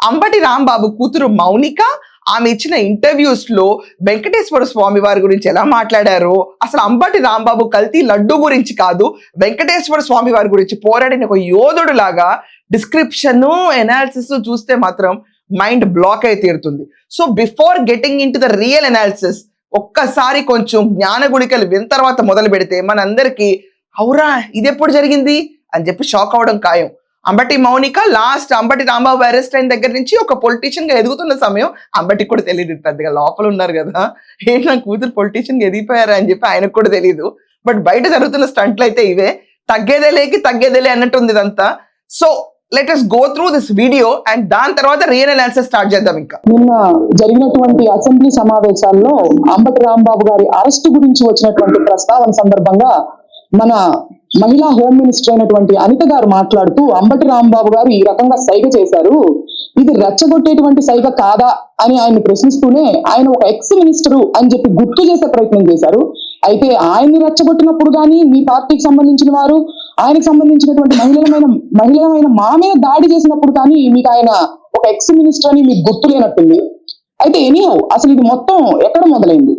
అంబటి రాంబాబు కూతురు మౌనిక ఆమె ఇచ్చిన ఇంటర్వ్యూస్ లో వెంకటేశ్వర స్వామి వారి గురించి ఎలా మాట్లాడారో, అసలు అంబటి రాంబాబు కల్తీ లడ్డు గురించి కాదు, వెంకటేశ్వర స్వామి వారి గురించి పోరాడిన ఒక యోధుడు లాగా డిస్క్రిప్షన్ ఎనాలిసిస్ చూస్తే మాత్రం మైండ్ బ్లాక్ అయి తీరుతుంది. So before getting in to the real analysis ఒక్కసారి కొంచెం జ్ఞాన గుళికలు విన్న తర్వాత మొదలు పెడితే మనందరికీ అవురా ఇది ఎప్పుడు జరిగింది అని చెప్పి షాక్ అవడం ఖాయం. అంబటి మౌనిక లాస్ట్ అంబటి రాంబాబు అరెస్ట్ అయిన దగ్గర నుంచి ఒక పొలిటీషియన్ గా ఎదుగుతున్న సమయం అంబటికి కూడా తెలియదు, పెద్దగా లోపల ఉన్నారు కదా, ఏంటి నా కూతురు పొలిటీషియన్ గా ఎదిగిపోయారా అని చెప్పి ఆయనకు కూడా తెలియదు. బట్ బయట జరుగుతున్న స్టంట్లు అయితే ఇవే, తగ్గేదేలే అన్నట్టు ఉంది ఇదంతా. So let us go through this video and దాని తర్వాత రియల్ అనాలిసిస్ స్టార్ట్ చేద్దాం. ఇంకా నిన్న జరిగినటువంటి అసెంబ్లీ సమావేశాల్లో అంబటి రాంబాబు గారి అరెస్టు గురించి వచ్చినటువంటి ప్రస్తావన సందర్భంగా మన మహిళా హోమ్ మినిస్టర్ అయినటువంటి అనిత గారు మాట్లాడుతూ అంబటి రాంబాబు గారు ఈ రకంగా సైగ చేశారు, ఇది రెచ్చగొట్టేటువంటి సైగ కాదా అని ఆయన ప్రశ్నిస్తూనే ఆయన ఒక ఎక్స్ మినిస్టరు అని చెప్పి గుర్తు చేసే ప్రయత్నం చేశారు. అయితే ఆయన్ని రెచ్చగొట్టినప్పుడు కానీ మీ పార్టీకి సంబంధించిన వారు ఆయనకు సంబంధించినటువంటి మహిళలమైన మా మీద దాడి చేసినప్పుడు కానీ మీకు ఆయన ఒక ఎక్స్ మినిస్టర్ అని మీకు గుర్తు లేనట్టుంది. అయితే ఎనీహౌ అసలు ఇది మొత్తం ఎక్కడ మొదలైంది?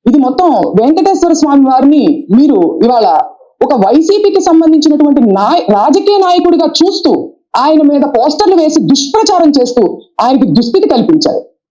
ఇది మొత్తం వెంకటేశ్వర స్వామి వారిని మీరు ఇవాళ ఒక వైసీపీకి సంబంధించినటువంటి రాజకీయ నాయకుడిగా చూస్తూ ఆయన మీద పోస్టర్లు వేసి దుష్ప్రచారం చేస్తూ ఆయనకి దుస్థితి కల్పించారు.